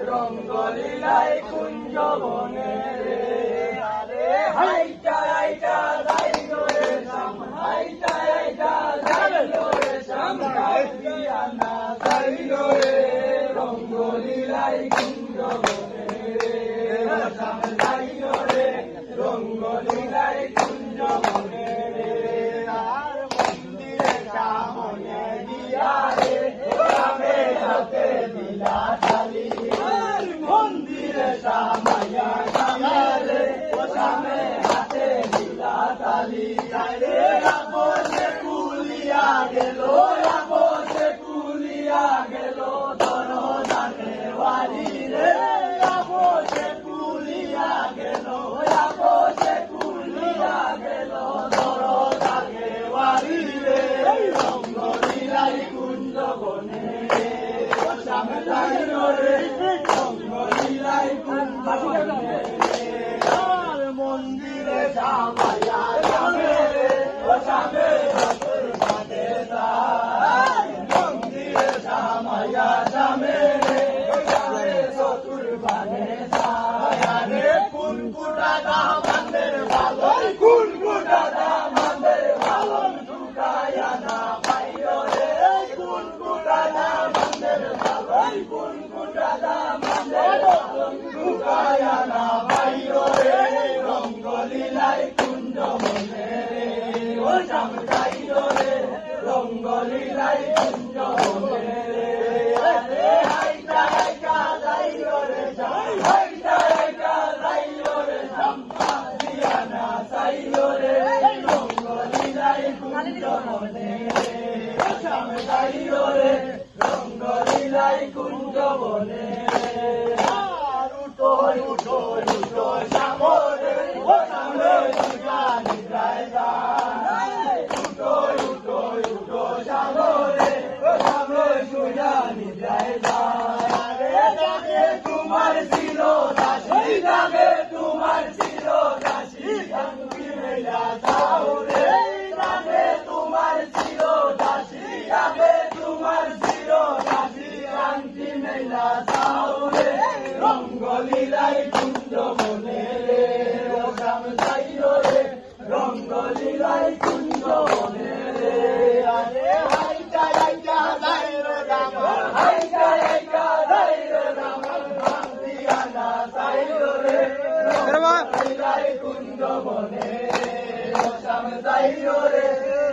রঙ্গলীলায় কুঞ্জ বনে আরে হাইটা হাইটা যাইলো রে শ্যাম হাইটা হাইটা যাইলো রে শ্যাম কাউরিয়ানা যাইলো রে রঙ্গলীলায় কুঞ্জ বনে শ্যাম যাইলো রে রঙ্গলীলায় কুঞ্জ বনে আর মন্দিরে সামনে দিয়া রে রামে হাতে দিলা থালি মন্দিরে সামাইয়া সামনে ও সামনে হাতে দিলা থালি রে রাবণে কুলিয়া গেল রাবণে কুলিয়া গেল দরজানে বাড়ি রে রাবণে কুলিয়া গেল রাবণে কুলিয়া গেল দরজানে বাড়ি রে রঙ্গলীলাই কুঞ্জ বনে ও সামনে যাইল রে রঙ্গলীলাই কুঞ্জ বনে আর মন্দিরে সামাইয়া সামনে ও সামনে হাতের পাতে যায় মন্দিরে সামাইয়া সামনে ও সামনে চতুর পানে যায় কোন কুটাটা মান্দের ভালন কোন কুটাটা মান্দের ভালন ঢুকায়া না পাইল রে কোন কুটাটা মান্দের ভালন কোন কুটাটা মান্দের ভালন ঢুকায়া না পাইল রে রঙ্গলীলাই কুঞ্জ বনে রে ও শ্যাম যাইল রে রঙ্গলীলাই কুঞ্জ বনে রে আরে হাইটা হাইটা যাইল রে শ্যাম হাইটা হাইটা যাইল রে শ্যাম কাউরিয়ানা যাইল রে রঙ্গলীলাই কুঞ্জ বনে রে ও শ্যাম যাইল রে রঙ্গলীলাই কুঞ্জ বনে রে আর উঠো উঠো উঠো শ্যামরে ও শ্যামে নিদ্রায় যায় উঠো উঠো উঠো শ্যামরে ও শ্যামে নিদ্রায় যায় আরে জাগে তোমার ছিল দাসী জাগে তোমার ছিল দাসী শান্তি মেলা যাও রে জাগে তোমার ছিল দাসী জাগে তোমার ছিল দাসী শান্তি মেলা যাও রে রঙ্গলীলাই কুঞ্জ বনে রে ও শ্যাম যাইল রে রঙ্গলীলাই কুঞ্জ বনে রে আরে হাইটা হাইটা যাইল রাম হাইটা হাইটা যাইল রাম কাউরিয়ানা যাইল রে রঙ্গলীলাই কুঞ্জ বনে রে ও শ্যাম যাইল রে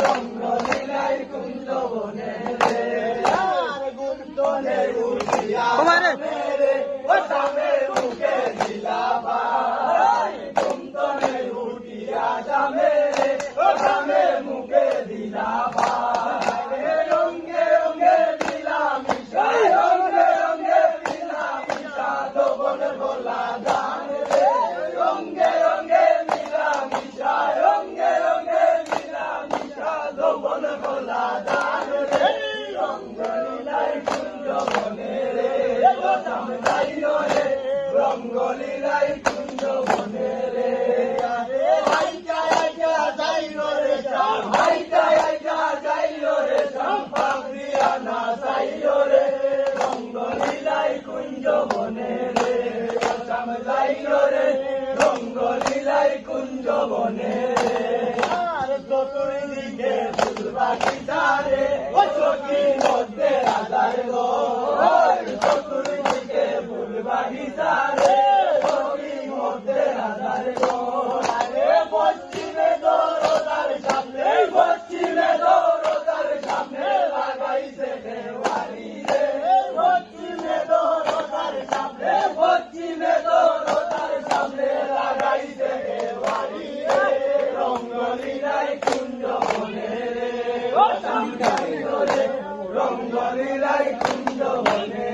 রঙ্গলীলাই কুঞ্জ বনে রে আর গুন্তনে উঠিয়া রে ও শ্যামে মুখে দিলা ভাই গুন্তনে উঠিয়া শ্যামে রে ও শ্যামে মুখে দিলা ভাই রঙ্গে রঙ্গে দিলা মিশা রঙ্গে রঙ্গে দিলা মিশা দবন ভোলা দান রে রঙ্গে রঙ্গে দিলা মিশা রঙ্গে রঙ্গে দিলা মিশা দবন ভোলা দান রে রঙ্গলীলাই কুঞ্জ বনে রে ও শ্যাম যাইল রে রঙ্গলীলাই কুঞ্জ বনে রে আরে হাইটা হাইটা যাইল রে শ্যাম হাইটা হাইটা যাইল রে শ্যাম কাউরিয়ানা যাইল রে রঙ্গলীলাই কুঞ্জ বনে রে ও শ্যাম যাইল রে রঙ্গলীলাই কুঞ্জ বনে রে আর চতুর্দিকে ফুল বাগিচা রে ও চোখের মধ্যে রাজার ঘর চতুর্দিকে ফুল বাগিচা রে চোখের মধ্যে রাজার ঘর আরে পশ্চিমে দরজার সামনে পশ্চিমে দরজার সামনে লাগাইছে দেওয়ারি রে পশ্চিমে দরজার সামনে পশ্চিমে দরজার সামনে লাগাইছে দেওয়ারি রে রঙ্গলীলাই কুঞ্জ বনে রে ও শ্যাম যাইল রে রঙ্গলীলাই কুঞ্জ বনে